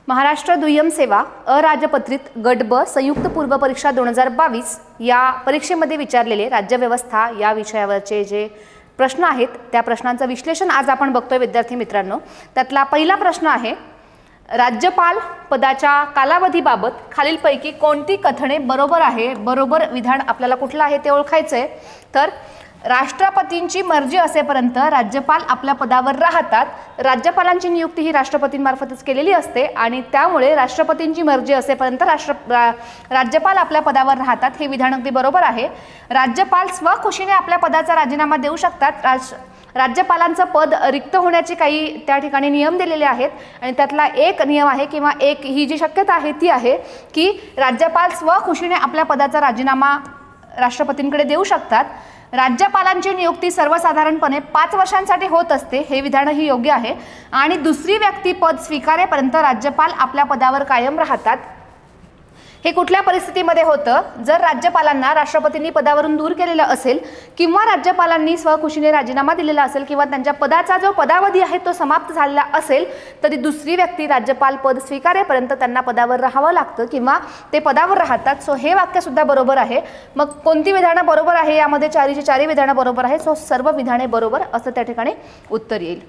महाराष्ट्र दुय्यम सेवा अराजपत्रित गट ब संयुक्त पूर्व परीक्षा 2022 या परीक्षेमध्ये विचारलेले राज्यव्यवस्था या विषयावरचे जे प्रश्न आहेत त्या प्रश्नांचं विश्लेषण आज आपण बघतोय विद्यार्थी मित्रांनो। त्यातला पहिला प्रश्न आहे, राज्यपाल पदाच्या कालावधीबाबत खालीलपैकी कोणती कथने बरोबर आहे? बरोबर विधान आपल्याला कुठलं आहे ते ओळखायचंय। तर राष्ट्रपतींची मर्जी असेपर्यंत राज्यपाल आपल्या पदावर राहतात। राज्यपालांची नियुक्ती ही राष्ट्रपतींमार्फतच केलेली असते आणि त्यामुळे राष्ट्रपतींची मर्जी असेपर्यंत राज्यपाल आपल्या पदावर राहतात, हे विधान अगदी बरोबर आहे। राज्यपाल स्वखुशीने आपल्या पदाचा राजीनामा देऊ शकतात। राज्यपालांचं पद रिक्त होण्याचे काही त्या ठिकाणी नियम दिलेले आहेत आणि त्यातला एक नियम आहे किंवा एक ही जी शक्यता आहे ती आहे की राज्यपाल स्वखुशीने आपल्या पदाचा राजीनामा राष्ट्रपतींकडे देऊ शकतात। राज्यपालांची नियुक्ती सर्वसाधारणपणे 5 वर्षांसाठी होत असते, हे विधानही योग्य आहे आणि दुसरी व्यक्ती पद स्वीकारेपर्यंत राज्यपाल आपल्या पदावर कायम राहतात। हे कुठल्या परिस्थितीमध्ये होतं? जर राज्यपालांना राष्ट्रपतींनी पदावरून दूर केलेलं असेल किंवा राज्यपालांनी स्वखुशीने राजीनामा दिलेला असेल किंवा त्यांच्या पदाचा जो पदावधी आहे तो समाप्त झालेला असेल तरी दुसरी व्यक्ती राज्यपाल पद स्वीकारेपर्यंत त्यांना पदावर राहावं लागतं किंवा ते पदावर राहतात। सो हे वाक्य सुद्धा बरोबर आहे। मग कोणती विधानं बरोबर आहे? यामध्ये चारीची चारी विधानं बरोबर आहे। सो सर्व विधाने बरोबर असं त्या ठिकाणी उत्तर येईल।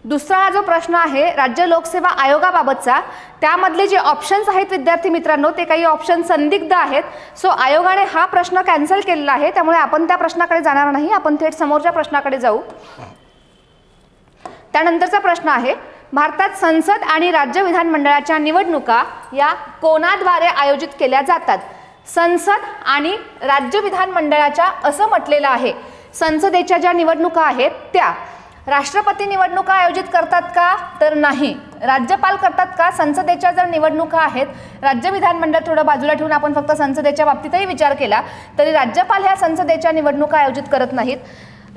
दुसरा जो प्रश्न आहे राज्य लोकसेवा आयोगाबाबतचा, त्यामधले जे ऑप्शन्स आहेत विद्यार्थी मित्रांनो ते काही ऑप्शन संदिग्ध आहेत। सो आयोगाने हा प्रश्न कॅन्सल केलेला आहे, त्यामुळे आपण त्या प्रश्नाकडे जाणार नाही, आपण थेट समोरच्या प्रश्नाकडे जाऊ। त्यानंतरचा प्रश्न आहे, भारतात संसद आणि राज्य विधानमंडळाच्या निवडणुका या कोणाद्वारे आयोजित केल्या जातात? संसद आणि राज्य विधानमंडळाच्या असं म्हटलेलं आहे। संसदेच्या ज्या निवडणुका आहेत त्या राष्ट्रपती निवडणुका आयोजित करतात का? तर नाही। राज्यपाल करतात का? संसदेच्या जर निवडणुका आहेत, राज्य विधानमंडळ थोडं बाजूला ठेवून आपण फक्त संसदेच्या बाबतीतही विचार केला तरी राज्यपाल ह्या संसदेच्या निवडणुका आयोजित करत नाहीत।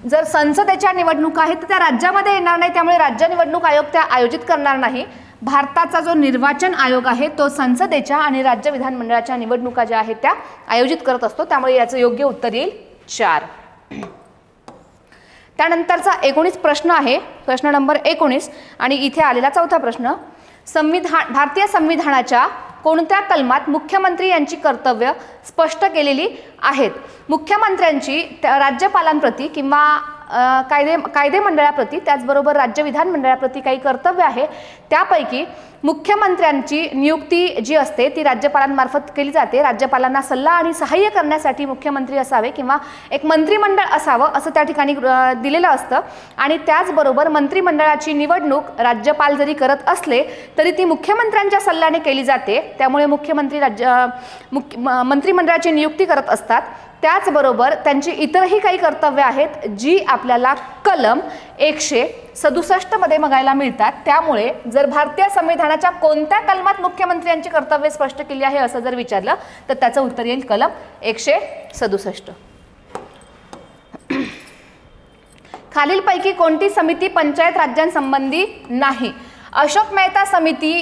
जर संसदेच्या निवडणुका आहेत तर त्या राज्यामध्ये येणार नाही, त्यामुळे राज्य निवडणूक आयोग त्या आयोजित करणार नाही। भारताचा जो निर्वाचन आयोग आहे तो संसदेच्या आणि राज्य विधानमंडळाच्या निवडणुका ज्या आहेत त्या आयोजित करत असतो, त्यामुळे याचं योग्य उत्तर येईल 4। त्यानंतरचा 19 प्रश्न आहे, प्रश्न नंबर 19 आणि इथे आलेला चौथा प्रश्न, भारतीय संविधानाच्या कोणत्या कलमात मुख्यमंत्री यांची कर्तव्य स्पष्ट केलेली आहेत? मुख्यमंत्र्यांची राज्यपालांप्रती किंवा कायदे मंडळाप्रती त्याचबरोबर राज्य विधानमंडळाप्रती काही कर्तव्य आहे। त्यापैकी मुख्यमंत्र्यांची नियुक्ती जी असते ती राज्यपालांमार्फत केली जाते। राज्यपालांना सल्ला आणि सहाय्य करण्यासाठी मुख्यमंत्री असावे किंवा एक मंत्रिमंडळ असावं असं त्या ठिकाणी दिलेलं असतं आणि त्याचबरोबर मंत्रिमंडळाची निवडणूक राज्यपाल जरी करत असले तरी ती मुख्यमंत्र्यांच्या सल्ल्याने केली जाते, त्यामुळे मुख्यमंत्री मंत्रिमंडळाची नियुक्ती करत असतात। त्याचबरोबर त्यांची इतरही काही कर्तव्य आहेत जी आपल्याला कलम 167 मध्ये बघायला मिळतात। त्यामुळे जर भारतीय संविधानाच्या कोणत्या कलमात मुख्यमंत्र्यांची कर्तव्य स्पष्ट केली आहे असं जर विचारलं तर त्याचं उत्तर येईल कलम 167। खालीलपैकी कोणती समिती पंचायत राज्यांसंबंधी नाही? अशोक मेहता समिती,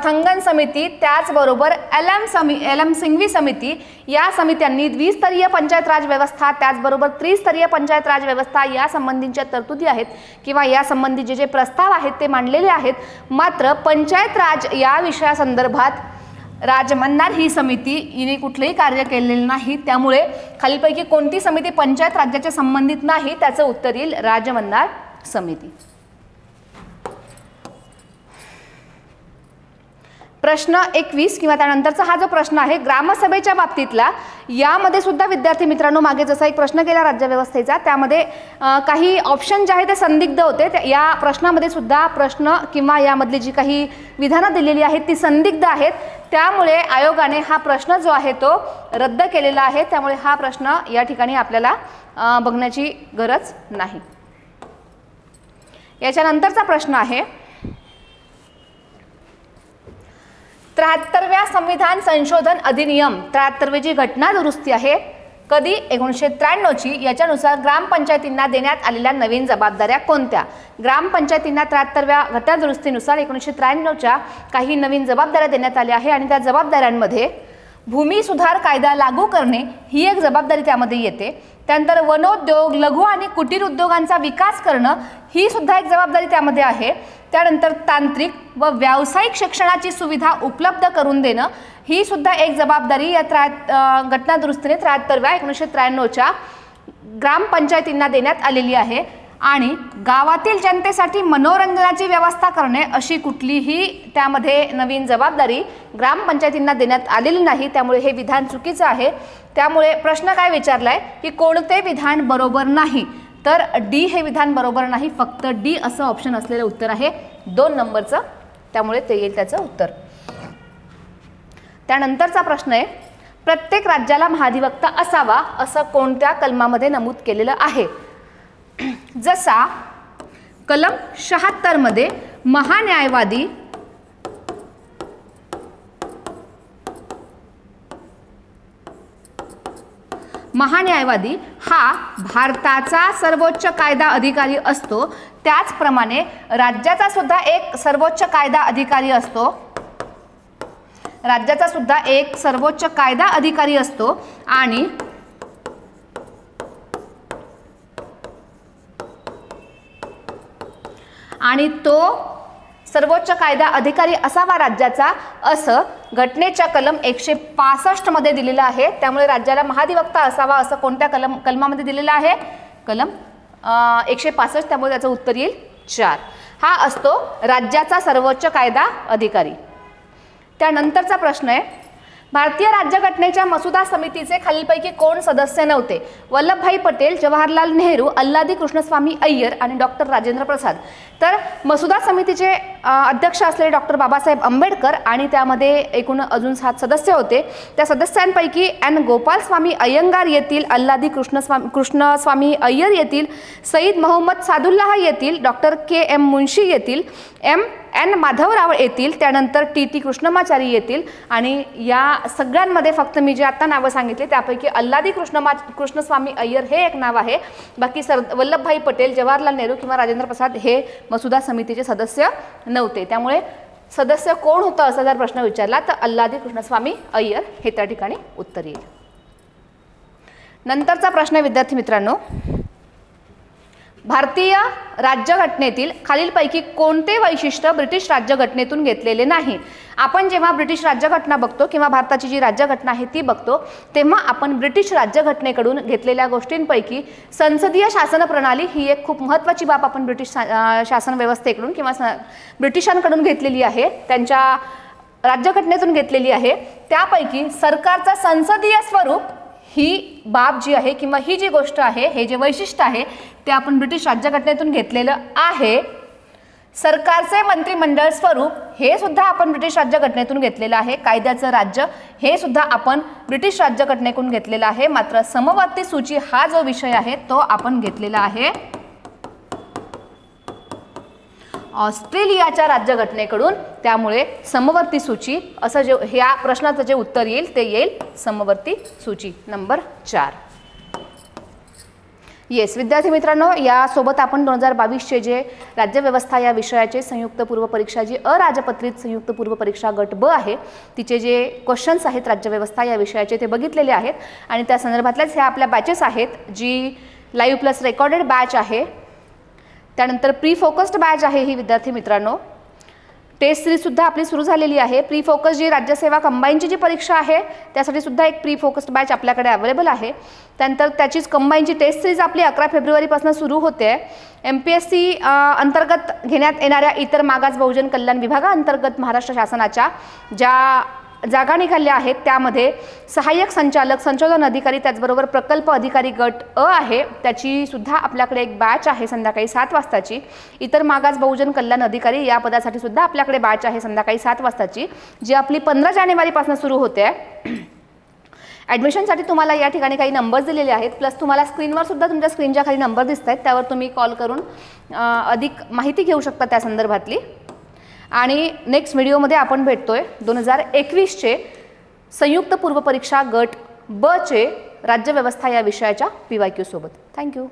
थंगन समिती, त्याचबरोबर एलएम सिंघवी समिती या समित्यांनी द्विस्तरीय पंचायत राज व्यवस्था त्याचबरोबर त्रिस्तरीय पंचायत राज व्यवस्था या संबंधीच्या तरतुदी आहेत किंवा या संबंधी जे प्रस्ताव आहेत ते मांडलेले आहेत। मात्र पंचायत राज या विषयासंदर्भात राजमन्नार ही समिती हिने कुठलेही कार्य केलेले नाही, त्यामुळे खालीलपैकी कोणती समिती पंचायत राज्याच्या संबंधित नाही? त्याचं उत्तर येईल राजमन्नार समिती। प्रश्न 21 किंवा त्यानंतरचा हा जो प्रश्न आहे ग्रामसभेच्या बाबतीतला, यामध्ये सुद्धा विद्यार्थी मित्रांनो मागे जसा एक प्रश्न केला राज्यव्यवस्थेचा त्यामध्ये काही ऑप्शन जे आहे ते संदिग्ध होते, या प्रश्नामध्ये सुद्धा प्रश्न किंवा यामधली जी काही विधानं दिलेली आहेत ती संदिग्ध आहेत, त्यामुळे आयोगाने हा प्रश्न जो आहे तो रद्द केलेला आहे। त्यामुळे हा प्रश्न या ठिकाणी आपल्याला बघण्याची गरज नाही। याच्यानंतरचा प्रश्न आहे 73व्या संविधान संशोधन अधिनियम 73वी जी घटना दुरुस्ती आहे कधी? 1993ची। याच्यानुसार ग्रामपंचायतींना देण्यात आलेल्या नवीन जबाबदाऱ्या कोणत्या? ग्रामपंचायतींना 73व्या घटना दुरुस्तीनुसार 1993च्या काही नवीन जबाबदाऱ्या देण्यात आल्या आहे आणि त्या जबाबदाऱ्यांमध्ये भूमी सुधार कायदा लागू करणे ही एक जबाबदारी त्यामध्ये येते. त्यानंतर वनोद्योग, लघु आणि कुटीर उद्योगांचा विकास करणं ही सुद्धा एक जबाबदारी त्यामध्ये आहे. त्यानंतर तांत्रिक व व्यावसायिक शिक्षणाची सुविधा उपलब्ध करून देणं ही सुद्धा एक जबाबदारी या घटना दुरुस्तीने 1993च्या ग्रामपंचायतींना देण्यात आलेली आहे. आणि गावातील जनतेसाठी मनोरंजनाची व्यवस्था करणे अशी कुठलीही त्यामध्ये नवीन जबाबदारी ग्रामपंचायतींना देण्यात आलेली नाही. त्यामुळे हे विधान चुकीचं आहे. त्यामुळे प्रश्न काय विचारलाय की कोणते विधान बरोबर नाही, तर डी हे विधान बरोबर नाही. फक्त डी असं ऑप्शन असलेलं उत्तर आहे 2 नंबरचं. त्यामुळे ते येईल त्याचं उत्तर. त्यानंतरचा प्रश्न आहे, प्रत्येक राज्याला महाधिवक्ता असावा असं कोणत्या कलमामध्ये नमूद केलेलं आहे. जसा कलम 76 मध्ये महान्यायवादी हा भारताचा सर्वोच्च कायदा अधिकारी असतो. त्याचप्रमाणे राज्याचा सुद्धा एक सर्वोच्च कायदा अधिकारी असतो. राज्याचा सुद्धा एक सर्वोच्च कायदा अधिकारी असतो आणि तो सर्वोच्च कायदा अधिकारी असावा राज्याचा असं घटनेच्या कलम 165 मध्ये दिलेलं आहे. त्यामुळे राज्याला महाधिवक्ता असावा असं कोणत्या कलमामध्ये दिलेलं आहे, कलम 165. त्यामुळे त्याचं उत्तर येईल 4. हा असतो राज्याचा सर्वोच्च कायदा अधिकारी. त्यानंतरचा प्रश्न आहे, भारतीय राज्यघटनेच्या मसुदा समितीचे खालीलपैकी कोण सदस्य नव्हते. वल्लभभाई पटेल, जवाहरलाल नेहरू, अल्लादी कृष्णस्वामी अय्यर आणि डॉक्टर राजेंद्र प्रसाद. तर मसुदा समितीचे अध्यक्ष असलेले डॉक्टर बाबासाहेब आंबेडकर आणि त्यामध्ये एकूण अजून 7 सदस्य होते. त्या सदस्यांपैकी एन गोपालस्वामी अय्यंगार येथील, अल्लादी कृष्णस्वामी अय्यर येथील, सईद मोहम्मद सादुल्लाह येथील, डॉक्टर KM मुंशी येथील, MN माधवराव येथील, त्यानंतर TT कृष्णमाचारी येथील. आणि या सगळ्यांमध्ये फक्त मी जे आता नावं सांगितले त्यापैकी अल्लादी कृष्णस्वामी अय्यर हे एक नाव आहे. बाकी वल्लभभाई पटेल, जवाहरलाल नेहरू किंवा राजेंद्र प्रसाद हे मसुदा समितीचे सदस्य नव्हते. त्यामुळे सदस्य कोण होतं असा जर प्रश्न विचारला तर अल्लादी कृष्णस्वामी अय्यर हे त्या ठिकाणी उत्तर येईल. नंतरचा प्रश्न विद्यार्थी मित्रांनो, भारतीय राज्यघटनेतील खालीलपैकी कोणते वैशिष्ट्य ब्रिटिश राज्यघटनेतून घेतलेले नाही. आपण जेव्हा ब्रिटिश राज्यघटना बघतो किंवा भारताची जी राज्यघटना आहे ती बघतो तेव्हा आपण ब्रिटिश राज्यघटनेकडून घेतलेल्या गोष्टींपैकी संसदीय शासन प्रणाली ही एक खूप महत्त्वाची बाब आपण ब्रिटिश शासन व्यवस्थेकडून किंवा ब्रिटिशांकडून घेतलेली आहे, त्यांच्या राज्यघटनेतून घेतलेली आहे. त्यापैकी सरकारचं संसदीय स्वरूप ही बाब जी आहे किंवा ही जी गोष्ट आहे, हे जे वैशिष्ट्य आहे ते आपण ब्रिटिश राज्यघटनेतून घेतलेलं आहे. सरकारचे मंत्रिमंडळ स्वरूप हे सुद्धा आपण ब्रिटिश राज्यघटनेतून घेतलेलं आहे. कायद्याचं राज्य हे सुद्धा आपण ब्रिटिश राज्यघटनेकडून घेतलेलं आहे. मात्र समवर्ती सूची हा जो विषय आहे तो आपण घेतलेला आहे ऑस्ट्रेलियाच्या राज्यघटनेकडून. त्यामुळे समवर्ती सूची असं जे ह्या प्रश्नाचं जे उत्तर येईल ते येईल समवर्ती सूची नंबर 4. येस विद्यार्थी मित्रांनो, यासोबत आपण 2022चे जे राज्यव्यवस्था या विषयाचे संयुक्त पूर्व परीक्षा जी अराजपत्रित संयुक्त पूर्व परीक्षा गट ब आहे तिचे जे क्वेश्चन्स आहेत राज्यव्यवस्था या विषयाचे ते बघितलेले आहेत. आणि त्या संदर्भातल्याच ह्या आपल्या बॅचेस आहेत जी लाईव्ह प्लस रेकॉर्डेड बॅच आहे. त्यानंतर प्री फोकस्ड बॅच आहे ही विद्यार्थी मित्रांनो. टेस्ट सिरीज सुद्धा आपली सुरू झालेली आहे. प्री फोकस जी राज्यसेवा कंबाईनची जी परीक्षा आहे त्यासाठी सुद्धा एक प्री फोकस्ड बॅच आपल्याकडे अवेलेबल आहे. त्यानंतर त्याचीच कंबाईनची टेस्ट सिरीज आपली 11 फेब्रुवारीपासून सुरू होते. MPSC अंतर्गत घेण्यात येणाऱ्या इतर मागास बहुजन कल्याण विभागाअंतर्गत महाराष्ट्र शासनाच्या ज्या जागा निघाल्या आहेत त्यामध्ये सहाय्यक संचालक, संशोधन अधिकारी, त्याचबरोबर प्रकल्प अधिकारी गट अ आहे त्याची सुद्धा आपल्याकडे एक बॅच आहे संध्याकाळी 7 वाजताची. इतर मागास बहुजन कल्याण अधिकारी या पदासाठी सुद्धा आपल्याकडे बॅच आहे संध्याकाळी 7 वाजताची जी आपली 15 जानेवारीपासून सुरू होते. ॲडमिशनसाठी तुम्हाला या ठिकाणी काही नंबर्स दिलेले आहेत, प्लस तुम्हाला स्क्रीनवर सुद्धा तुमच्या स्क्रीनच्या खाली नंबर दिसत आहेत, त्यावर तुम्ही कॉल करून अधिक माहिती घेऊ शकता त्या संदर्भातली. आणि नेक्स्ट व्हिडिओमध्ये आपण भेटतोय 2021चे संयुक्त पूर्व परीक्षा गट ब चे राज्यव्यवस्था या विषयाच्या PYQ सोबत. थँक्यू.